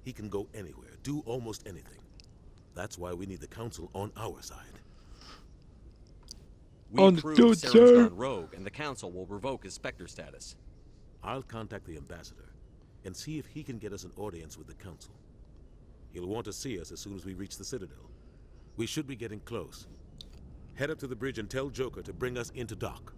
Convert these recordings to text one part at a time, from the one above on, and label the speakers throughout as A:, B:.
A: He can go anywhere, do almost anything. That's why we need the Council on our side.
B: We prove Saren's gone rogue, and the Council will revoke his Spectre status.
A: I'll contact the Ambassador and see if he can get us an audience with the Council. He'll want to see us as soon as we reach the Citadel. We should be getting close. Head up to the bridge and tell Joker to bring us into dock.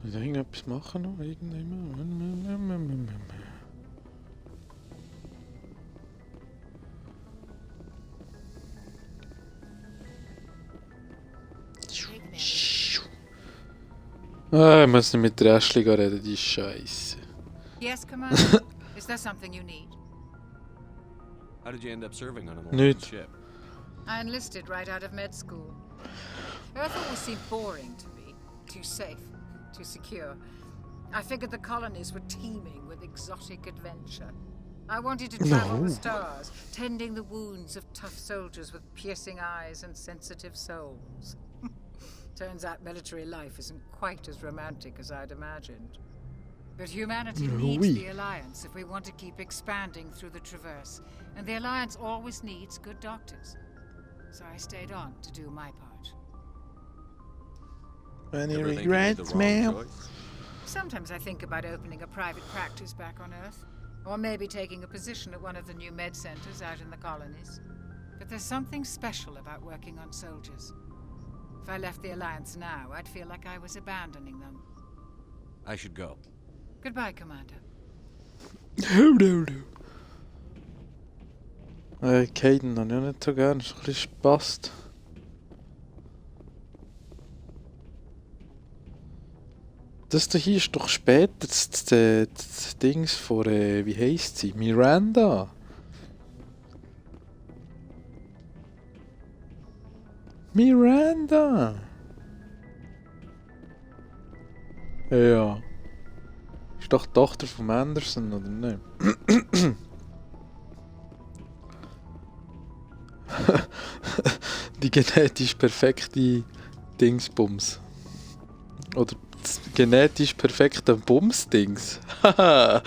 C: Soll ich irgendetwas machen noch? Irgendjemand? Ah, ich muss nicht mit der Ashley reden, die Scheiße.
D: Yes, Commander. Is there something you need?
B: How did you end up serving on an
C: Niet.
B: old ship?
D: I enlisted right out of med school. Earth always seemed boring to me. Too safe, too secure. I figured the colonies were teeming with exotic adventure. I wanted to travel the stars, tending the wounds of tough soldiers with piercing eyes and sensitive souls. Turns out military life isn't quite as romantic as I'd imagined. But humanity needs the Alliance if we want to keep expanding through the Traverse. And the Alliance always needs good doctors. So I stayed on to do my part.
C: Any
B: Ever think you made the
C: regrets,
B: wrong
C: ma'am?
B: choice?
D: Sometimes I think about opening a private practice back on Earth. Or maybe taking a position at one of the new med centers out in the colonies. But there's something special about working on soldiers. If I left the Alliance now, I'd feel like I was abandoning them.
B: I should go.
D: Goodbye, Commander.
C: Caden habe ich auch nicht so gern, ist ein bisschen Spast. Das hier ist doch später das Dings von, wie heisst sie? Miranda. Miranda! Ja. Ist doch die Tochter von Anderson, oder nicht? Die genetisch perfekte Dingsbums. Oder das genetisch perfekte Bums-Dings. Haha!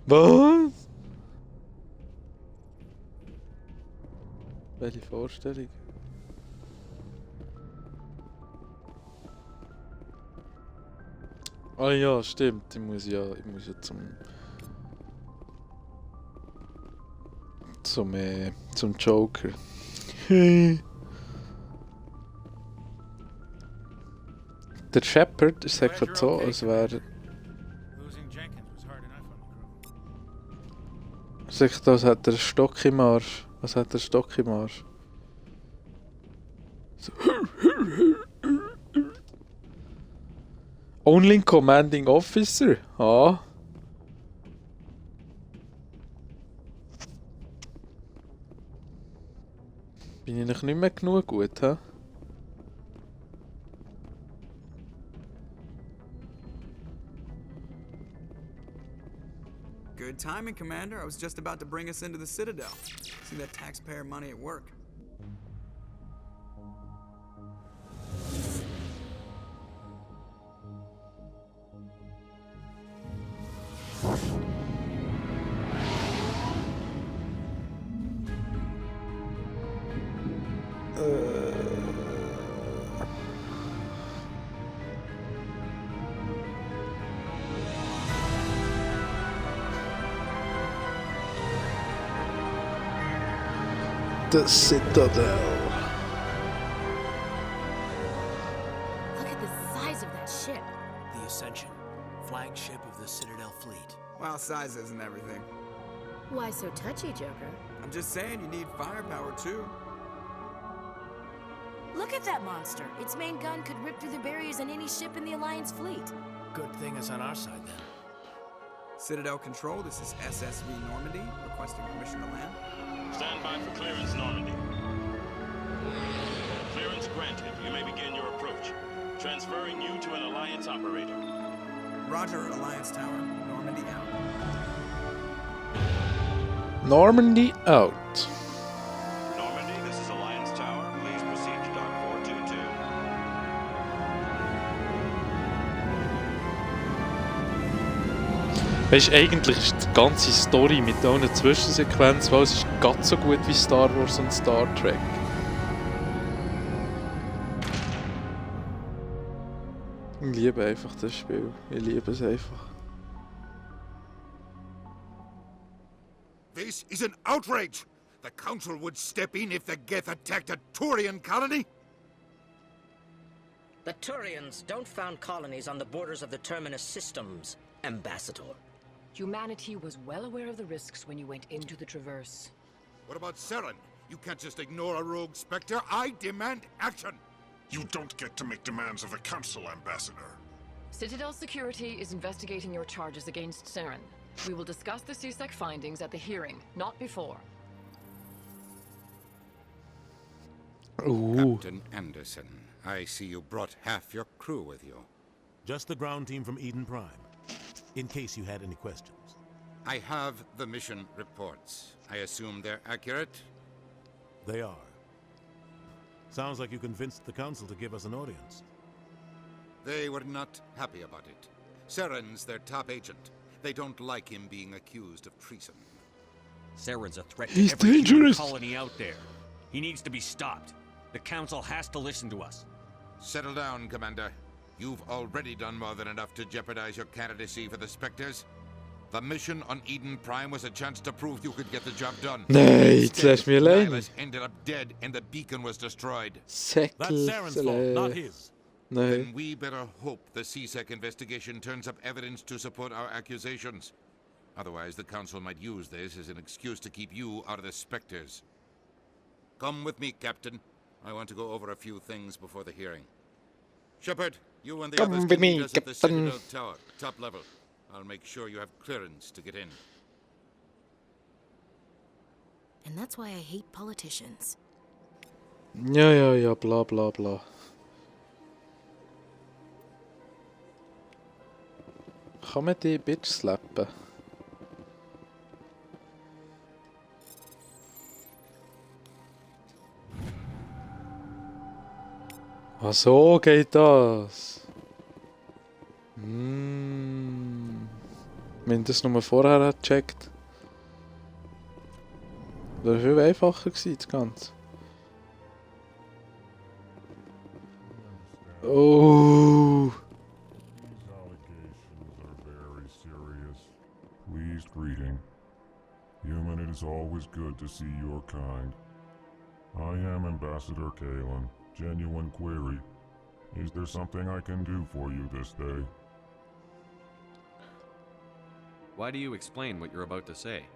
C: Was? Welche Vorstellung? Ah ja, stimmt. Ich muss ja zum Joker. Der Shepard sagt gerade so, als wäre
E: Losing Jenkins was hard enough on the crew.
C: sagt, als hat er einen Stock im Arsch. Was hat er einen Stock im Arsch? So. Only Commanding Officer? Ah. Bin ich noch nicht mehr genug gut, hä?
F: Good timing, Commander. I was just about to bring us into the Citadel. See that taxpayer money at work.
C: The Citadel.
G: Look at the size of that ship.
E: The Ascension, flagship of the Citadel fleet.
F: Well, size isn't everything.
G: Why so touchy, Joker?
F: I'm just saying you need firepower, too.
G: Look at that monster. Its main gun could rip through the barriers in any ship in the Alliance fleet.
E: Good thing it's on our side then.
F: Citadel Control, this is SSV Normandy, requesting permission to land.
H: Stand by for clearance, Normandy. Clearance granted. You may begin your approach. Transferring you to an Alliance operator.
F: Roger, Alliance Tower. Normandy out.
C: Normandy out.
H: Normandy, this is Alliance Tower. Please proceed to Dock 422.
C: Weißt du, eigentlich ist die ganze Story mit einer Zwischensequenz, weil es ist ganz so gut wie Star Wars und Star Trek. Ich liebe einfach das Spiel. Ich liebe es einfach.
I: This is an outrage! The Council would step in if the Geth attacked a Turian colony?
J: The Turians don't found colonies on the borders of the Terminus systems, Ambassador.
K: Humanity was well aware of the risks when you went into the Traverse.
I: What about Saren? You can't just ignore a rogue Spectre. I demand action!
L: You don't get to make demands of the Council, Ambassador.
K: Citadel Security is investigating your charges against Saren. We will discuss the CSEC findings at the hearing, not before.
C: Ooh.
I: Captain Anderson, I see you brought half your crew with you.
A: Just the ground team from Eden Prime, in case you had any questions.
I: I have the mission reports. I assume they're accurate?
A: They are. Sounds like you convinced the Council to give us an audience.
I: They were not happy about it. Saren's their top agent. They don't like him being accused of treason.
B: Saren's a threat to
C: He's
B: every human
C: dangerous.
B: colony out there. He needs to be stopped. The Council has to listen to us.
I: Settle down, Commander. You've already done more than enough to jeopardize your candidacy for the Spectres. The mission on Eden Prime was a chance to prove you could get the job done.
C: Nee, jetzt lass mich allein.
I: Nihilus ended up dead and the beacon was destroyed.
A: That's Saren's fault, not his.
I: Then we better hope the CSEC investigation turns up evidence to support our accusations. Otherwise, the Council might use this as an excuse to keep you out of the Spectres. Come with me, Captain. I want to go over a few things before the hearing. Shepard, you and the
C: Come
I: others
C: with
I: can
C: me,
I: meet us at the
C: Captain.
I: Citadel Tower, top level. I'll make sure you have clearance to get in.
G: And that's why I hate politicians.
C: Ja, bla bla bla. Kann man die Bitch slappen? Ach so geht das. Wenn das nur vorher hat gecheckt. Wäre viel einfacher gewesen, das Ganze. Oh.
L: These allegations are very serious. Pleased greeting. Human, it is always good to see your kind. I am Ambassador Kalen. Genuine query. Is there something I can do for you this day?
B: Why do you explain what you're about to say?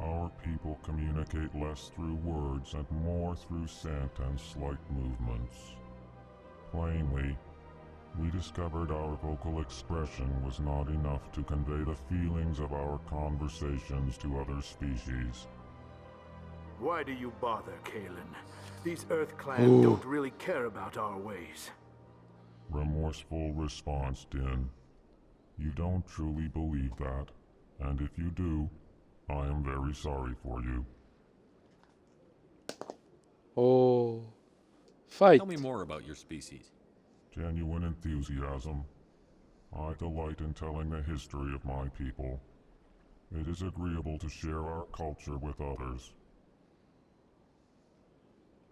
L: Our people communicate less through words and more through scent and slight movements. Plainly, we discovered our vocal expression was not enough to convey the feelings of our conversations to other species.
M: Why do you bother, Kalen? These Earth clan don't really care about our ways.
L: Remorseful response, Din. You don't truly believe that, and if you do, I am very sorry for you.
C: Oh. Fight.
B: Tell me more about your species.
L: Genuine enthusiasm. I delight in telling the history of my people. It is agreeable to share our culture with others.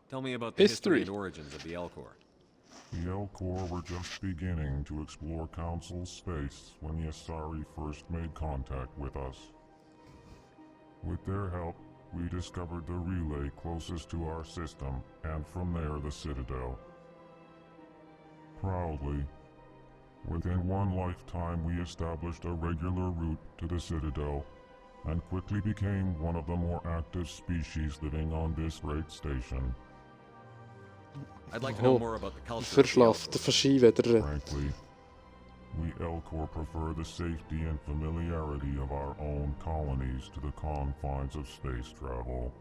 B: Tell me about the history and origins of the Elcor.
L: The Elcor were just beginning to explore Council space when the Asari first made contact with us. With their help, we discovered the relay closest to our system, and from there the Citadel. Proudly, within one lifetime we established a regular route to the Citadel, and quickly became one of the more active species living on this great station.
B: I'd like to know more about the culture.
C: Verslaafd, de verschieven.
L: Frankly, we Elcor prefer the safety and familiarity of our own colonies to the confines of space travel.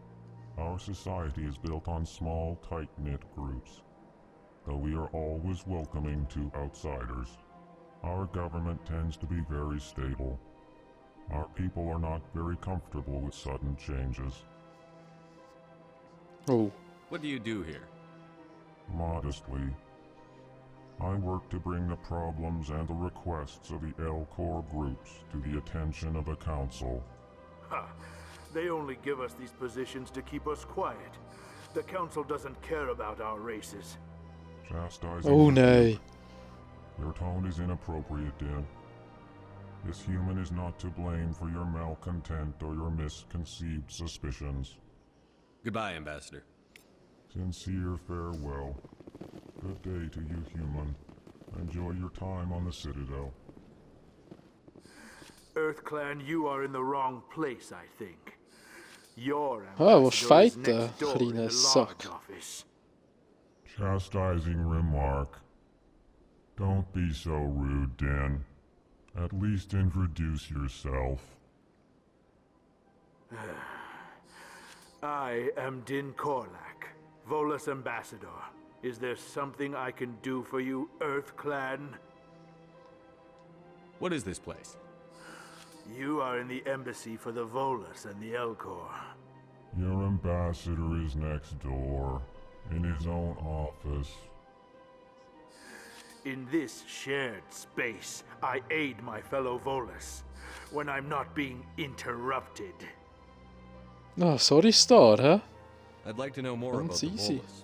L: Our society is built on small, tight-knit groups, though we are always welcoming to outsiders. Our government tends to be very stable. Our people are not very comfortable with sudden changes.
C: Oh.
B: What do you do here?
L: Modestly, I work to bring the problems and the requests of the Elcor groups to the attention of the Council.
M: Ha! They only give us these positions to keep us quiet. The Council doesn't care about our races.
L: Chastising.
C: Oh nee.
L: Your tone is inappropriate, Din. This human is not to blame for your malcontent or your misconceived suspicions.
B: Goodbye, Ambassador.
L: Sincere farewell. Good day to you, human. Enjoy your time on the Citadel.
M: EarthClan, you are in the wrong place, I think. Your
C: was
M: ambassador is
C: feiten,
M: next door in
C: kleine
M: the lodge
C: zak.
M: office.
L: Chastising remark. Don't be so rude, Din. At least introduce yourself.
M: I am Din Korlak, Volus Ambassador. Is there something I can do for you, EarthClan?
B: What is this place?
M: You are in the embassy for the Volus and the Elcor.
L: Your ambassador is next door, in his own office.
M: In this shared space, I aid my fellow Volus when I'm not being interrupted.
C: Ah, sorry Star, hè?
B: I'd like to know more about the
C: easy.
B: Volus.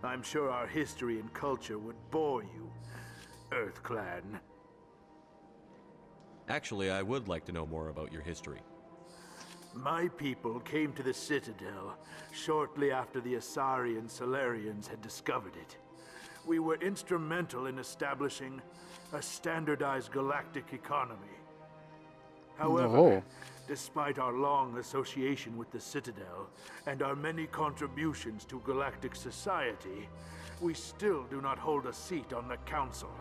M: I'm sure our history and culture would bore you, EarthClan.
B: Actually, I would like to know more about your history.
M: My people came to the Citadel shortly after the Asari and Solarians had discovered it. We were instrumental in establishing a standardized galactic economy. However,
C: No.
M: despite our long association with the Citadel and our many contributions to galactic society, we still do not hold a seat on the Council.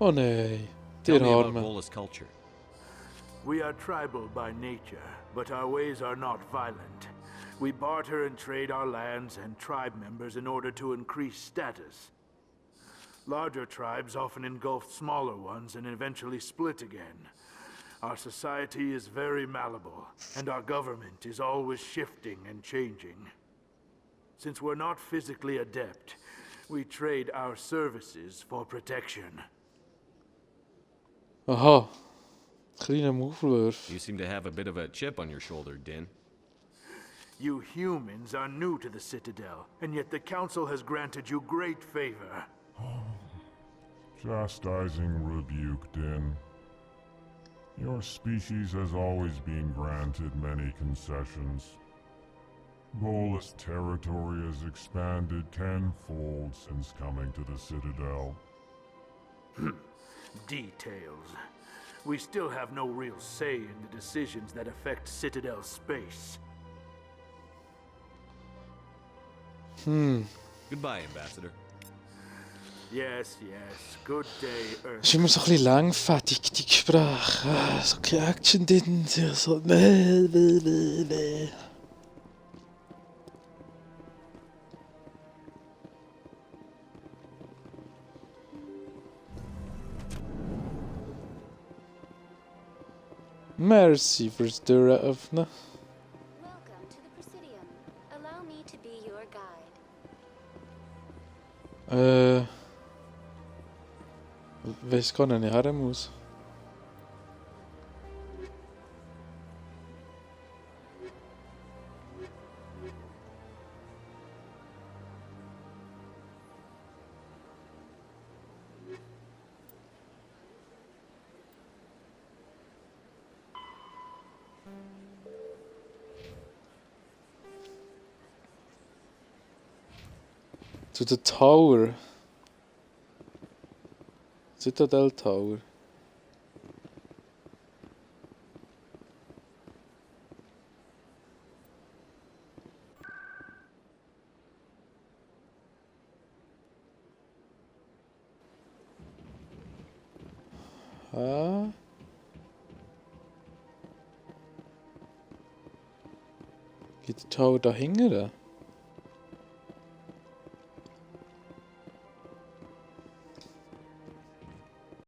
C: Oh nee.
B: Tell
C: Dear
B: me about
C: arme.
B: Volus culture.
M: We are tribal by nature, but our ways are not violent. We barter and trade our lands and tribe members in order to increase status. Larger tribes often engulf smaller ones and eventually split again. Our society is very malleable, and our government is always shifting and changing. Since we're not physically adept, we trade our services for protection.
C: Aha. Kleine Maulwurf.
B: You seem to have a bit of a chip on your shoulder, Din.
M: You humans are new to the Citadel, and yet the Council has granted you great favor.
L: Chastising rebuke, Din. Your species has always been granted many concessions. Volus territory has expanded tenfold since coming to the Citadel.
M: Details. We still have no real say in the decisions that affect Citadel space.
B: Goodbye, Ambassador.
M: Yes, yes. Good day, Earth.
C: Es ist immer so ein bisschen langfettig, die Gespräche. So keine Action drin. So, nee. Merci fürs Dörren öffnen.
N: Welcome to the Presidium. Allow me to be your guide.
C: Weiß gar nicht, her muss. To the tower. Citadel Tower. Ah. Geht der Tower da hinten?